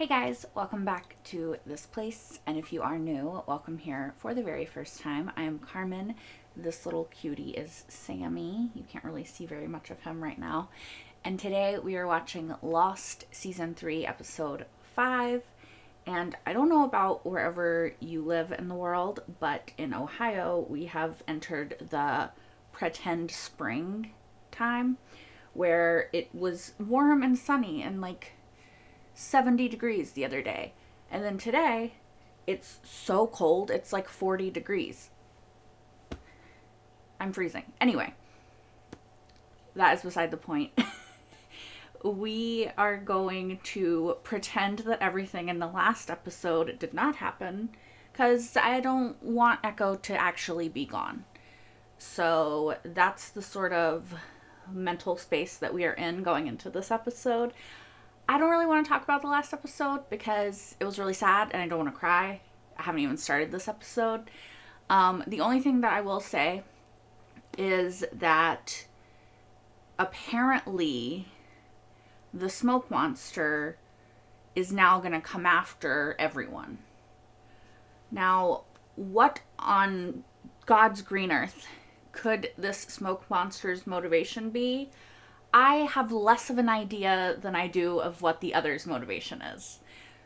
Hey guys, welcome back to this place, and if you are new, welcome here for the very first time. I am Carmen. This little cutie is Sammy. You can't really see very much of him right now. And today we are watching Lost Season 3, Episode 5. And I don't know about wherever you live in the world, but in Ohio we have entered the pretend spring time, where it was warm and sunny and 70 degrees the other day. And then today, it's so cold, it's like 40 degrees. I'm freezing. Anyway, that is beside the point. We are going to pretend that everything in the last episode did not happen, because I don't want Echo to actually be gone. So that's the sort of mental space that we are in going into this episode. I don't really want to talk about the last episode because it was really sad and I don't want to cry. I haven't even started this episode. The only thing that I will say is that apparently the smoke monster is now going to come after everyone. Now, what on God's green earth could this smoke monster's motivation be? I have less of an idea than I do of what the other's motivation is,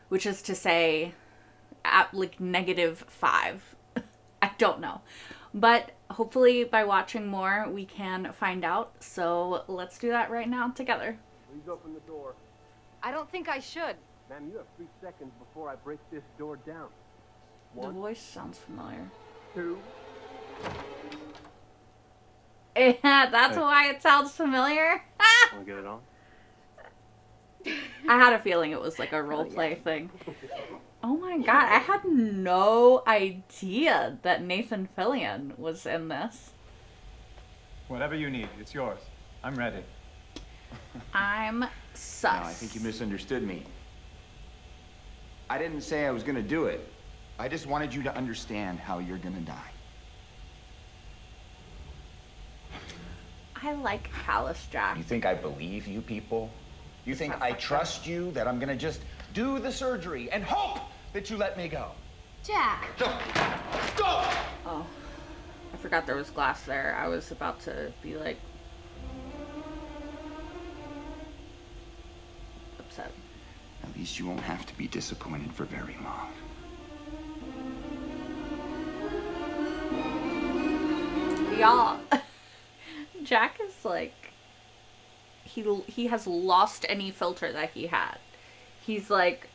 which is to say, at -5. I don't know. But hopefully by watching more, we can find out. So let's do that right now together. Please open the door. I don't think I should. Ma'am, you have 3 seconds before I break this door down. The 1, voice sounds familiar. 2. Yeah, that's why it sounds familiar. Want to get it on? I had a feeling it was like a role play thing. Oh my god, I had no idea that Nathan Fillion was in this. Whatever you need, it's yours. I'm ready. I'm sus. No, I think you misunderstood me. I didn't say I was gonna do it. I just wanted you to understand how you're gonna die. I like Callous Jack. You think I believe you people? You think I trust you that I'm gonna just do the surgery and hope that you let me go? Jack. Go! Oh, I forgot there was glass there. I was about to be like upset. At least you won't have to be disappointed for very long. Y'all, Jack is like, he has lost any filter that he had. He's like,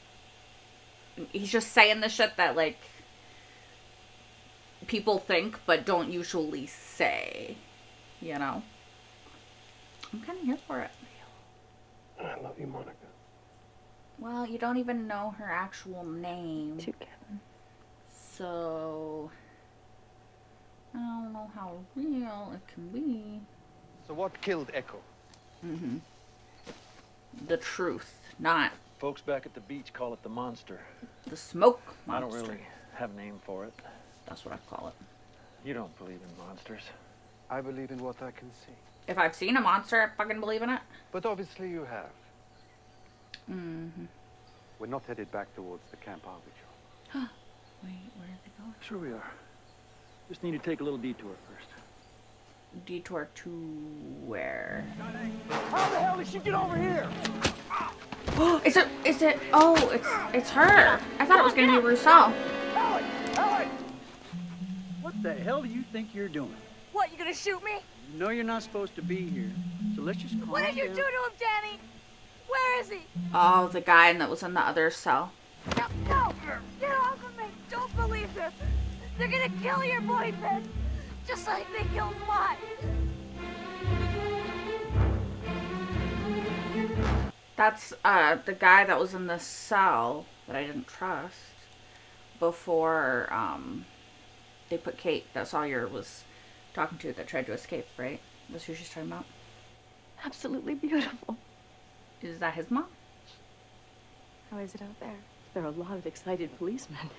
he's just saying the shit that like people think but don't usually say, you know? I'm kind of here for it. I love you, Monica. Well, you don't even know her actual name. Together. So I don't know how real it can be. So what killed Echo? Mm-hmm. The truth, not Folks back at the beach call it the monster. the smoke monster. I don't really have a name for it. That's what I call it. You don't believe in monsters. I believe in what I can see. If I've seen a monster, I fucking believe in it. But obviously you have. Mm-hmm. We're not headed back towards the camp, are we, Joe? Wait, where are they going? Sure we are. Just need to take a little detour first. Detour to where? How the hell did she get over here? Is it, oh, it's her. I thought it was gonna be Rousseau. Ellie! Ellie! What the hell do you think you're doing? What, you gonna shoot me? You know you're not supposed to be here, so let's just calm What did you down. do to him, Danny? Where is he? Oh, the guy that was in the other cell. No, no! Get off of me! Don't believe this! They're gonna kill your boyfriend! Just like they killed mine! That's the guy that was in the cell that I didn't trust before they put Kate, that Sawyer was talking to, that tried to escape, right? That's who she's talking about. Absolutely beautiful. Is that his mom? How is it out there? There are a lot of excited policemen.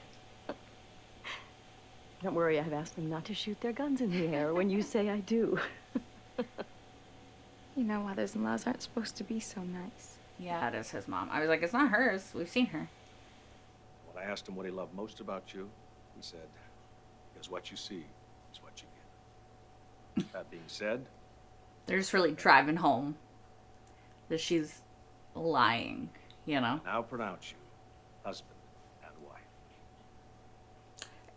Don't worry, I've asked them not to shoot their guns in the air when you say I do. You know, mothers-in-laws aren't supposed to be so nice. Yeah, it is his mom. I was like, it's not hers. We've seen her. When I asked him what he loved most about you, he said, because what you see is what you get. That being said, They're just really driving home that she's lying, you know? I now pronounce you husband and wife.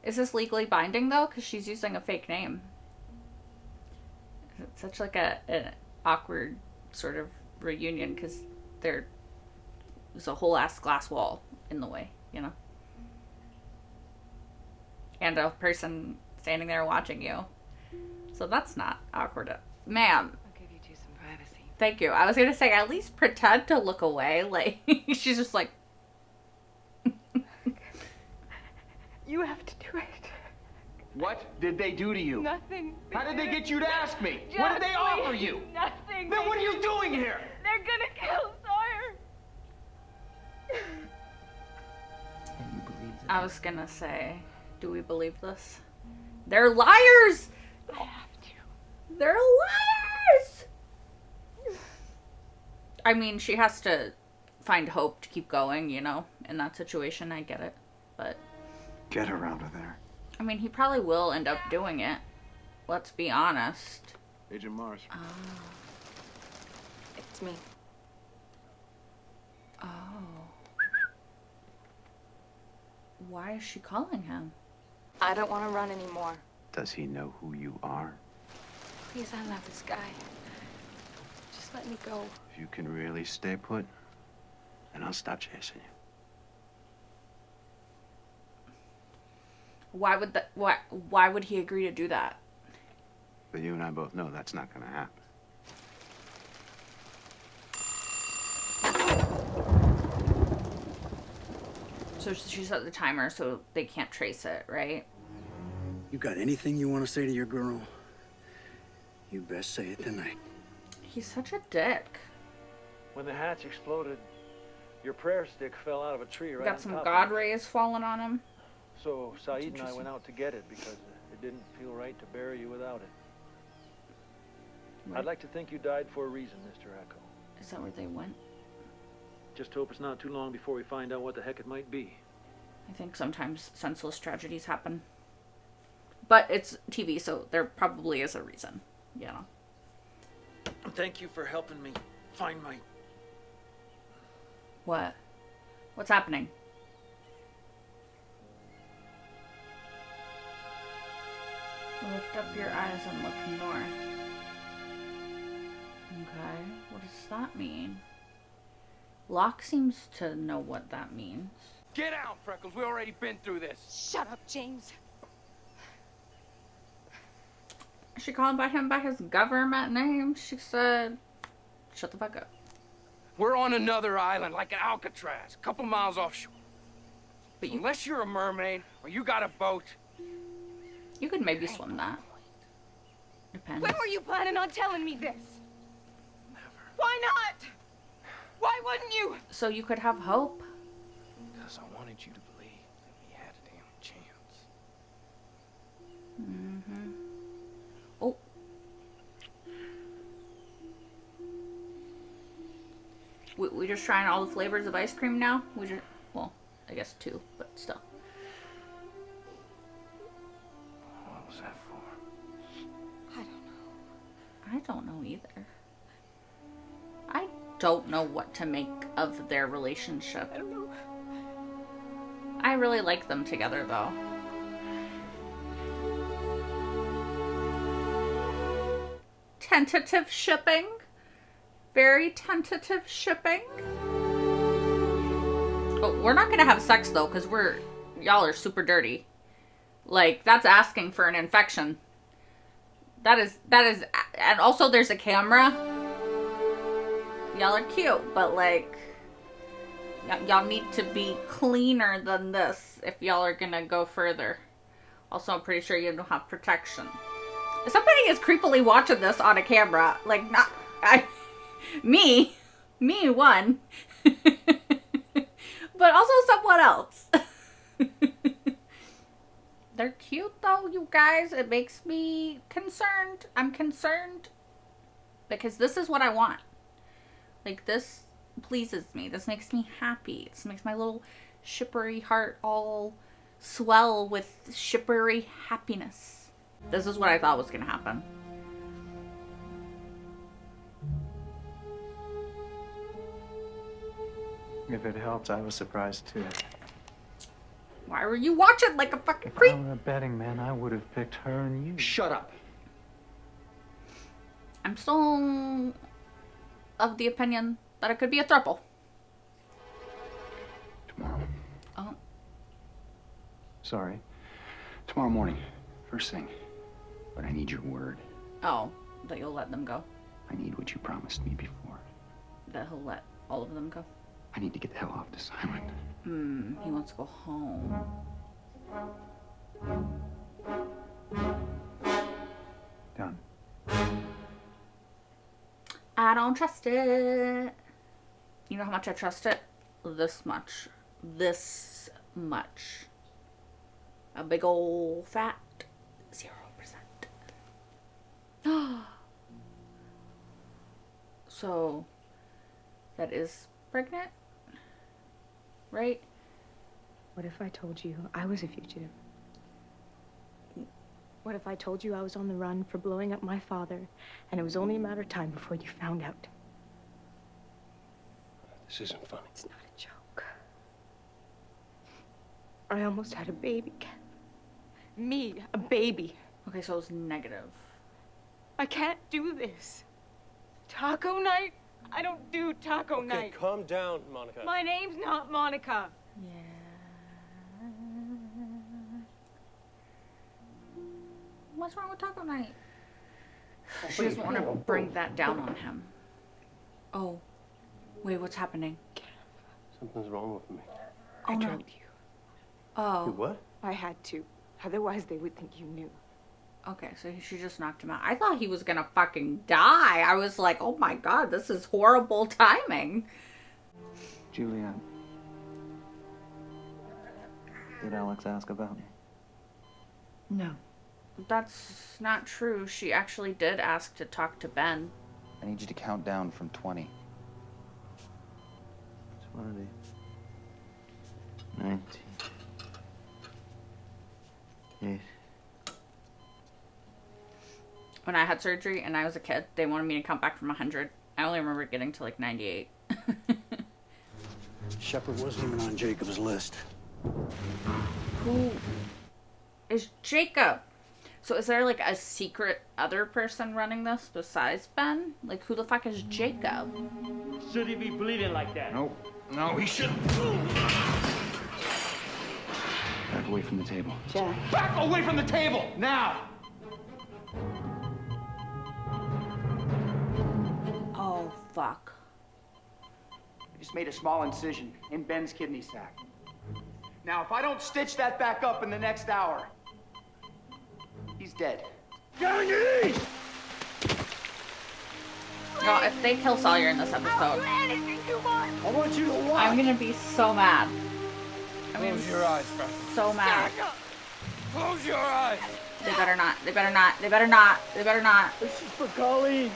Is this legally binding, though? Because she's using a fake name. It's such like an awkward sort of reunion because there's a whole ass glass wall in the way, you know? And a person standing there watching you. So that's not awkward. Ma'am. I'll give you two some privacy. Thank you. I was going to say, at least pretend to look away. Like, she's just like... You have to do it. What did they do to you? Nothing. How did they get you to ask me? What did they offer you? Nothing. Then what are you doing here? They're gonna kill Sawyer. I was going to say, do we believe this? They're liars! I have to. They're liars! I mean, she has to find hope to keep going, you know? In that situation, I get it. But, Get her out of there. I mean, he probably will end up doing it. Let's be honest. Agent Morris. It's me. Oh. Why is she calling him? I don't want to run anymore. Does he know who you are? Please, I love this guy. Just let me go. If you can really stay put, then I'll stop chasing you. Why would he agree to do that? But you and I both know that's not gonna happen. So she set the timer so they can't trace it, right? You got anything you want to say to your girl? You best say it tonight. He's such a dick. When the hatch exploded, your prayer stick fell out of a tree right Got on some top God of it. rays falling on him. So Saeed and I interesting. went out to get it because it didn't feel right to bury you without it. Right. I'd like to think you died for a reason, Mr. Echo. Is that where they went? Just hope it's not too long before we find out what the heck it might be. I think sometimes senseless tragedies happen. But it's TV, so there probably is a reason, you know. Thank you for helping me find my... What? What's happening? Lift up your eyes and look north. Okay, what does that mean? Locke seems to know what that means. Get out, Freckles. We already been through this. Shut up, James. She called by him by his government name. She said, shut the fuck up. We're on another island, like an Alcatraz, a couple miles offshore. But you, Unless you're a mermaid or you got a boat. you could maybe swim that. Depends. When were you planning on telling me this? Never. Why not? Why wouldn't you? So you could have hope. Because I wanted you to believe that we had a damn chance. Mm-hmm. Oh. We just trying all the flavors of ice cream now? We just, well, I guess two, but still. What was that for? I don't know. I don't know either. I don't know what to make of their relationship. I don't know. I really like them together, though. Tentative shipping. Very tentative shipping. Oh, we're not gonna have sex, though, because y'all are super dirty. Like, that's asking for an infection. That is, and also there's a camera. Y'all are cute, but like, y'all need to be cleaner than this if y'all are gonna go further. Also, I'm pretty sure you don't have protection. Somebody is creepily watching this on a camera. Like, me one. But also someone else. They're cute though, you guys. It makes me concerned. I'm concerned. Because this is what I want. Like, this pleases me. This makes me happy. This makes my little shippery heart all swell with shippery happiness. This is what I thought was going to happen. If it helps, I was surprised too. Why were you watching like a fucking creep? If I were a betting man, I would have picked her and you. Shut up. I'm still of the opinion that it could be a throuple. Tomorrow. Oh. Sorry. Tomorrow morning. First thing. But I need your word. Oh, that you'll let them go. I need what you promised me before. That he'll let all of them go. I need to get the hell off this island. He wants to go home. Done. I don't trust it. You know how much I trust it? This much. This much. A big old fat 0%. So, that is pregnant? Right? What if I told you I was a fugitive? What if I told you I was on the run for blowing up my father, and it was only a matter of time before you found out? This isn't funny. It's not a joke. I almost had a baby, Ken. Me, a baby. Okay, so it was negative. I can't do this. Taco night? I don't do taco Okay, night. calm down, Monica. My name's not Monica. Yeah. What's wrong with taco night? She doesn't want to bring that down on him. Oh. Wait, what's happening? Something's wrong with me. Oh, I no. drugged you. Oh. You what? I had to. Otherwise, they would think you knew. Okay, so she just knocked him out. I thought he was gonna fucking die. I was like, oh my god, this is horrible timing. Juliet. Did Alex ask about me? No. That's not true. She actually did ask to talk to Ben. I need you to count down from 20. 20. 19. 8. When I had surgery and I was a kid, they wanted me to count back from 100. I only remember getting to like 98. Shepard wasn't even on Jacob's list. Who is Jacob? So is there like a secret other person running this besides Ben? Like who the fuck is Jacob? Should he be bleeding like that? Nope. No, he shouldn't. Back away from the table. Jack. Back away from the table! Now! Oh fuck. I just made a small incision in Ben's kidney sac. Now, if I don't stitch that back up in the next hour, he's dead. Get on your knees! Y'all, if they kill Sawyer in this I'll do episode, anything you want. I want you to watch. I'm gonna be so mad. I'm gonna Close be your eyes, Frank. so mad. Jack, Close your eyes. They better not. They better not. They better not. They better not. This is for Colleen.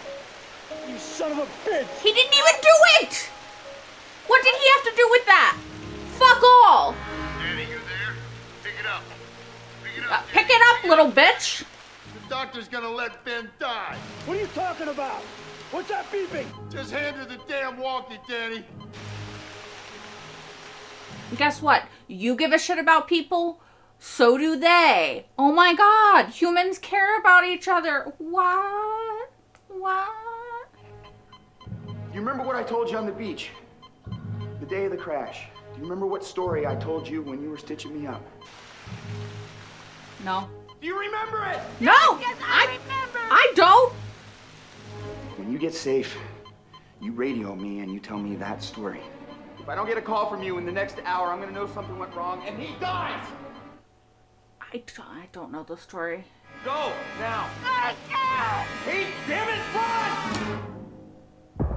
You son of a bitch. He didn't even do it! What did he have to do with that? Fuck all! Danny, you there? Pick it up. Pick it up. Pick it up, little bitch! The doctor's gonna let Ben die. What are you talking about? What's that beeping? Just hand her the damn walkie, Danny. Guess what? You give a shit about people, so do they. Oh my god, humans care about each other. What? What? You remember what I told you on the beach? The day of the crash. Do you remember what story I told you when you were stitching me up? No. Do you remember it? No! Yes, I remember. I don't! When you get safe, you radio me and you tell me that story. If I don't get a call from you in the next hour, I'm gonna know something went wrong and he dies! I don't know the story. Go now. I can't. Pete, damn it, run!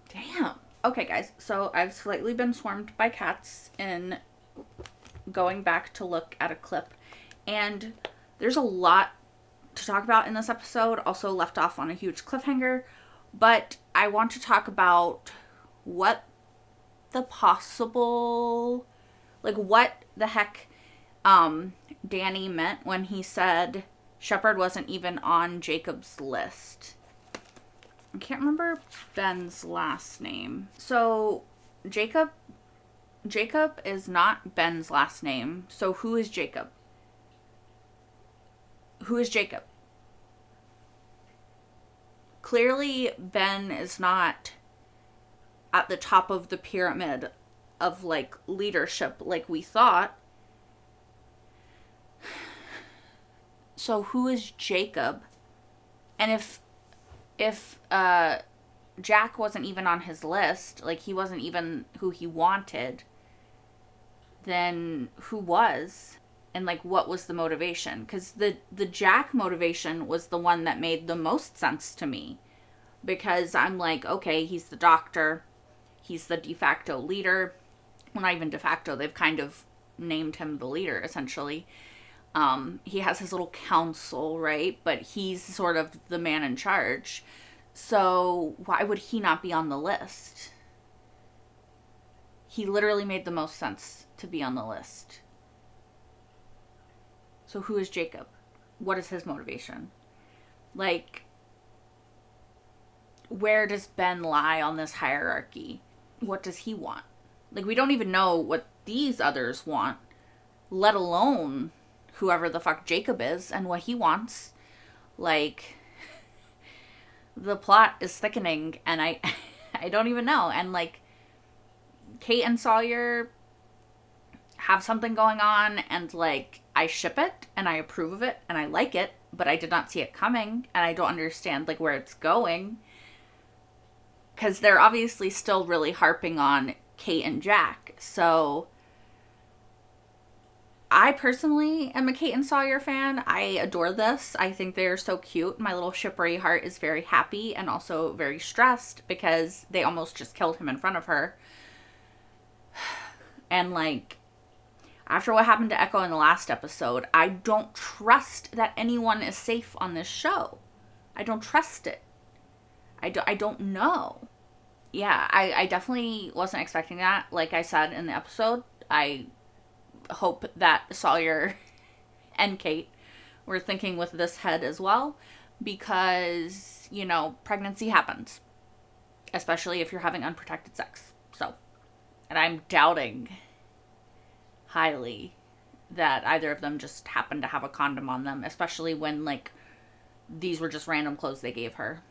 Damn. Okay, guys, so I've slightly been swarmed by cats in going back to look at a clip, and there's a lot to talk about in this episode, also left off on a huge cliffhanger. But I want to talk about what the possible, like, what the heck Danny meant when he said Shepard wasn't even on Jacob's list. I can't remember Ben's last name. So Jacob is not Ben's last name. So who is Jacob? Who is Jacob? Clearly Ben is not at the top of the pyramid of, like, leadership like we thought. So who is Jacob? And if Jack wasn't even on his list, like, he wasn't even who he wanted, then who was? And, like, what was the motivation? Because the Jack motivation was the one that made the most sense to me. Because I'm like, okay, he's the doctor. He's the de facto leader. Well, not even de facto. They've kind of named him the leader, essentially. He has his little council, right? But he's sort of the man in charge. So why would he not be on the list? He literally made the most sense to be on the list. So who is Jacob? What is his motivation? Like, where does Ben lie on this hierarchy? What does he want? Like, we don't even know what these others want, let alone whoever the fuck Jacob is and what he wants. Like, the plot is thickening, and I don't even know. And, like, Kate and Sawyer have something going on, and, like, I ship it, and I approve of it, and I like it, but I did not see it coming, and I don't understand, like, where it's going. Because they're obviously still really harping on Kate and Jack. So I personally am a Kate and Sawyer fan. I adore this. I think they're so cute. My little shippery heart is very happy and also very stressed because they almost just killed him in front of her. And, like, after what happened to Echo in the last episode, I don't trust that anyone is safe on this show. I don't trust it. I don't know. Yeah, I definitely wasn't expecting that. Like I said in the episode, I hope that Sawyer and Kate were thinking with this head as well. Because, you know, pregnancy happens. Especially if you're having unprotected sex. So, and I'm doubting highly that either of them just happened to have a condom on them. Especially when, like, these were just random clothes they gave her.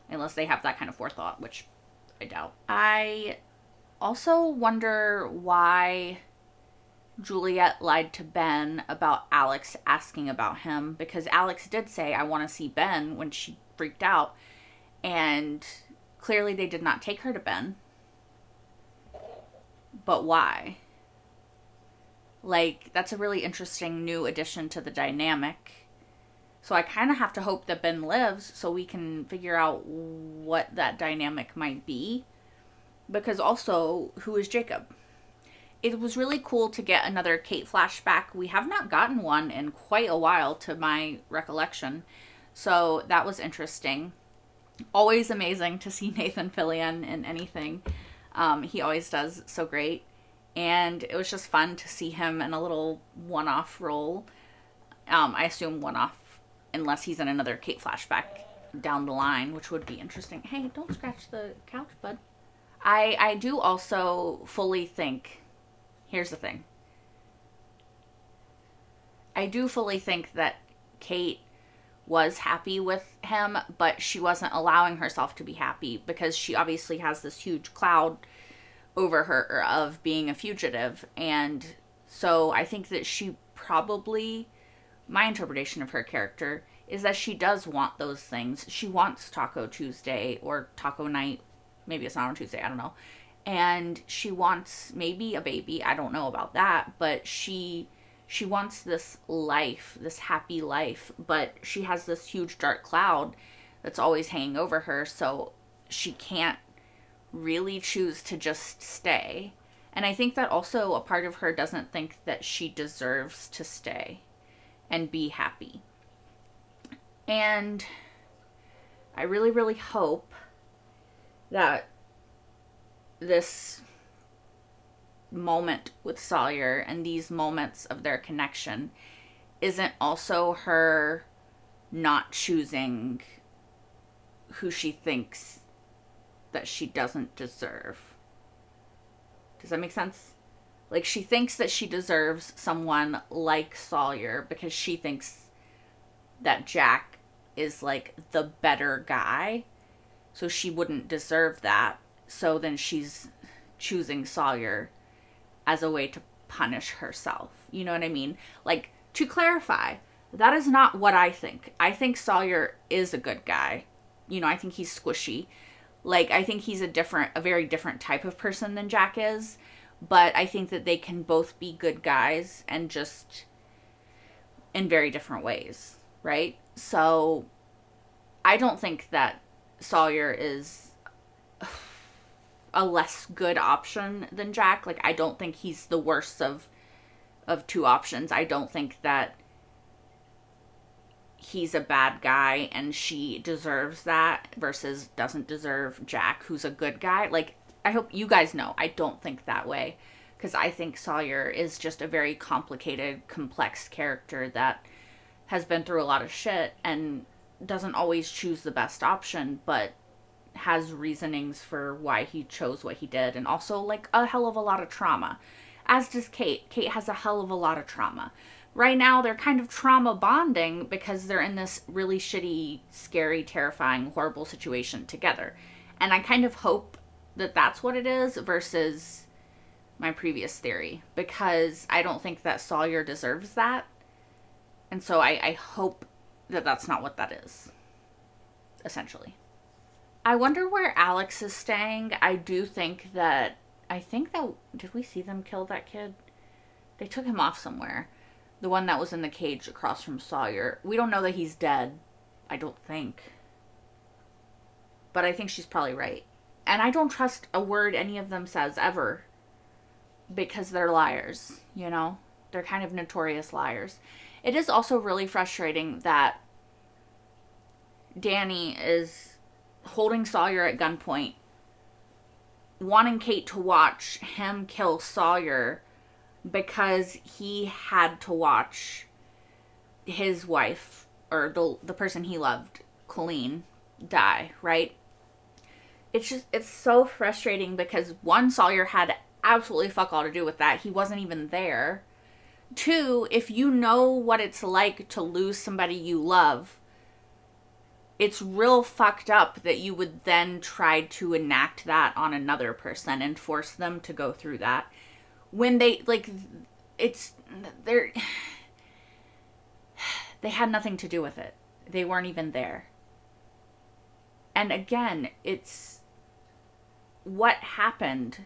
Unless they have that kind of forethought, which I doubt. I also wonder why Juliet lied to Ben about Alex asking about him. Because Alex did say, I want to see Ben, when she freaked out. And clearly they did not take her to Ben. But why? Like, that's a really interesting new addition to the dynamic. So I kind of have to hope that Ben lives so we can figure out what that dynamic might be. Because also, who is Jacob? It was really cool to get another Kate flashback. We have not gotten one in quite a while, to my recollection. So that was interesting. Always amazing to see Nathan Fillion in anything. He always does so great. And it was just fun to see him in a little one-off role. I assume one-off. Unless he's in another Kate flashback down the line, which would be interesting. Hey, don't scratch the couch, bud. I do also fully think... Here's the thing. I do fully think that Kate was happy with him, but she wasn't allowing herself to be happy because she obviously has this huge cloud over her of being a fugitive. And so I think that she probably... My interpretation of her character is that she does want those things. She wants Taco Tuesday or Taco Night. Maybe it's not on Tuesday. I don't know. And she wants maybe a baby. I don't know about that. But she wants this life, this happy life. But she has this huge dark cloud that's always hanging over her. So she can't really choose to just stay. And I think that also a part of her doesn't think that she deserves to stay and be happy. And I really, really hope that this moment with Sawyer and these moments of their connection isn't also her not choosing who she thinks that she doesn't deserve. Does that make sense? Like, she thinks that she deserves someone like Sawyer because she thinks that Jack is like the better guy, so she wouldn't deserve that. So then she's choosing Sawyer as a way to punish herself. You know what I mean? Like, to clarify, that is not what I think. I think Sawyer is a good guy. You know, I think he's squishy. Like, I think he's a very different type of person than Jack is. But I think that they can both be good guys and just in very different ways, right? So I don't think that Sawyer is a less good option than Jack. Like, I don't think he's the worst of two options. I don't think that he's a bad guy and she deserves that versus doesn't deserve Jack, who's a good guy. Like, I hope you guys know I don't think that way, because I think Sawyer is just a very complicated, complex character that has been through a lot of shit and doesn't always choose the best option, but has reasonings for why he chose what he did, and also like a hell of a lot of trauma. As does Kate. Kate has a hell of a lot of trauma. Right now, they're kind of trauma bonding because they're in this really shitty, scary, terrifying, horrible situation together. And I kind of hope that that's what it is versus my previous theory, because I don't think that Sawyer deserves that. And so I hope that that's not what that is, essentially. I wonder where Alex is staying. I think that, did we see them kill that kid? They took him off somewhere. The one that was in the cage across from Sawyer. We don't know that he's dead. I don't think. But I think she's probably right. And I don't trust a word any of them says ever. Because they're liars, you know? They're kind of notorious liars. It is also really frustrating that Danny is holding Sawyer at gunpoint, wanting Kate to watch him kill Sawyer because he had to watch his wife, or the person he loved, Colleen, die, right? It's so frustrating because, one, Sawyer had absolutely fuck all to do with that. He wasn't even there. Two, if you know what it's like to lose somebody you love, it's real fucked up that you would then try to enact that on another person and force them to go through that. When they, like, they had nothing to do with it. They weren't even there. And again, it's what happened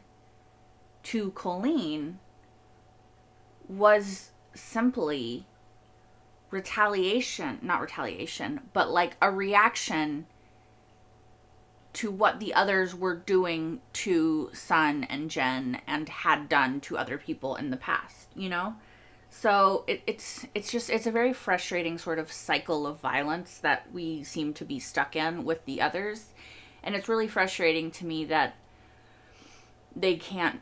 to Colleen was simply not retaliation, but like a reaction to what the others were doing to Sun and Jen and had done to other people in the past, you know? So it's a very frustrating sort of cycle of violence that we seem to be stuck in with the others. And it's really frustrating to me that they can't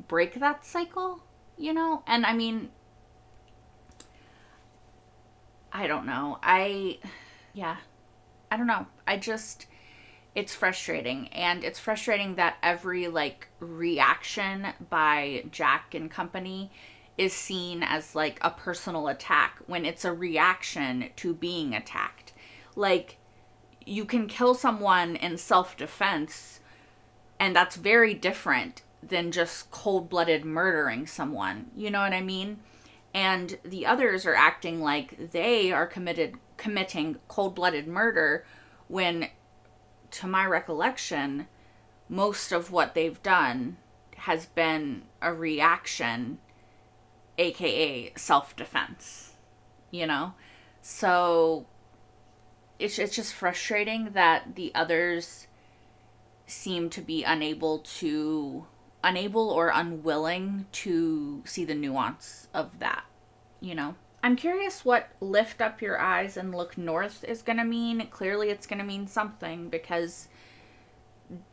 break that cycle, you know? And I mean, I don't know. I don't know. It's frustrating. And it's frustrating that every, like, reaction by Jack and company is seen as, like, a personal attack when it's a reaction to being attacked. Like, you can kill someone in self-defense, and that's very different than just cold-blooded murdering someone. You know what I mean? And the others are acting like they are committing cold-blooded murder when, to my recollection, most of what they've done has been a reaction, aka self-defense, you know? So it's just frustrating that the others seem to be unable or unwilling to see the nuance of that, you know? I'm curious what lift up your eyes and look north is going to mean. Clearly it's going to mean something, because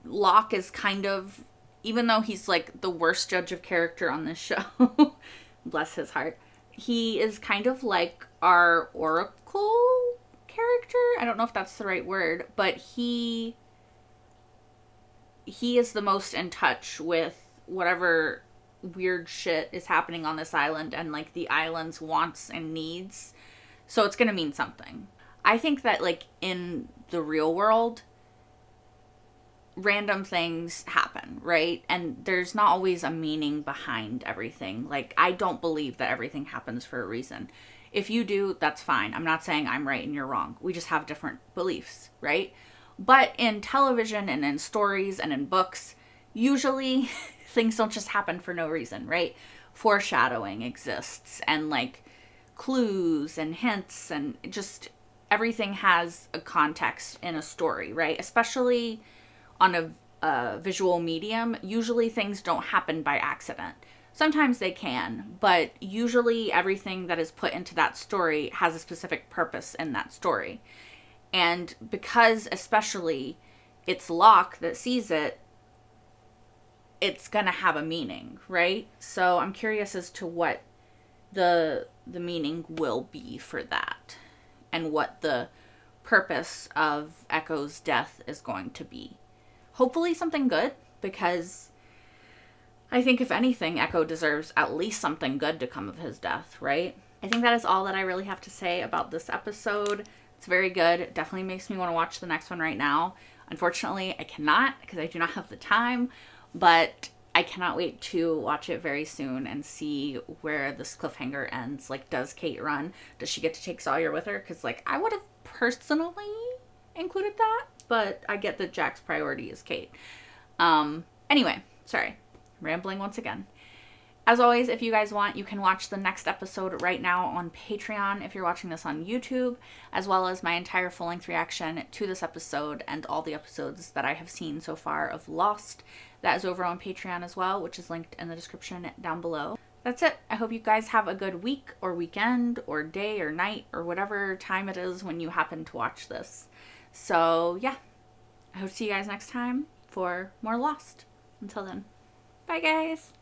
Locke is kind of, even though he's like the worst judge of character on this show, bless his heart, he is kind of like our Oracle character. I don't know if that's the right word, but he is the most in touch with whatever weird shit is happening on this island and like the island's wants and needs. So it's gonna mean something. I think that like in the real world, random things happen, right? And there's not always a meaning behind everything. Like, I don't believe that everything happens for a reason. If you do, that's fine. I'm not saying I'm right and you're wrong. We just have different beliefs, right? But in television and in stories and in books, usually things don't just happen for no reason, right? Foreshadowing exists, and like clues and hints, and just everything has a context in a story, right? Especially on a visual medium, usually things don't happen by accident. Sometimes they can, but usually everything that is put into that story has a specific purpose in that story. And because especially it's Locke that sees it, it's gonna have a meaning, right? So I'm curious as to what the meaning will be for that, and what the purpose of Echo's death is going to be. Hopefully something good, because I think if anything, Echo deserves at least something good to come of his death, right? I think that is all that I really have to say about this episode. It's very good. It definitely makes me want to watch the next one right now. Unfortunately, I cannot, because I do not have the time, but I cannot wait to watch it very soon and see where this cliffhanger ends. Like, does Kate run? Does she get to take Sawyer with her? Because, like, I would have personally included that, but I get that Jack's priority is Kate. Anyway, sorry. Rambling once again. As always, if you guys want, you can watch the next episode right now on Patreon if you're watching this on YouTube, as well as my entire full-length reaction to this episode and all the episodes that I have seen so far of Lost. That is over on Patreon as well, which is linked in the description down below. That's it. I hope you guys have a good week or weekend or day or night or whatever time it is when you happen to watch this. So, yeah. I hope to see you guys next time for more Lost. Until then, bye guys!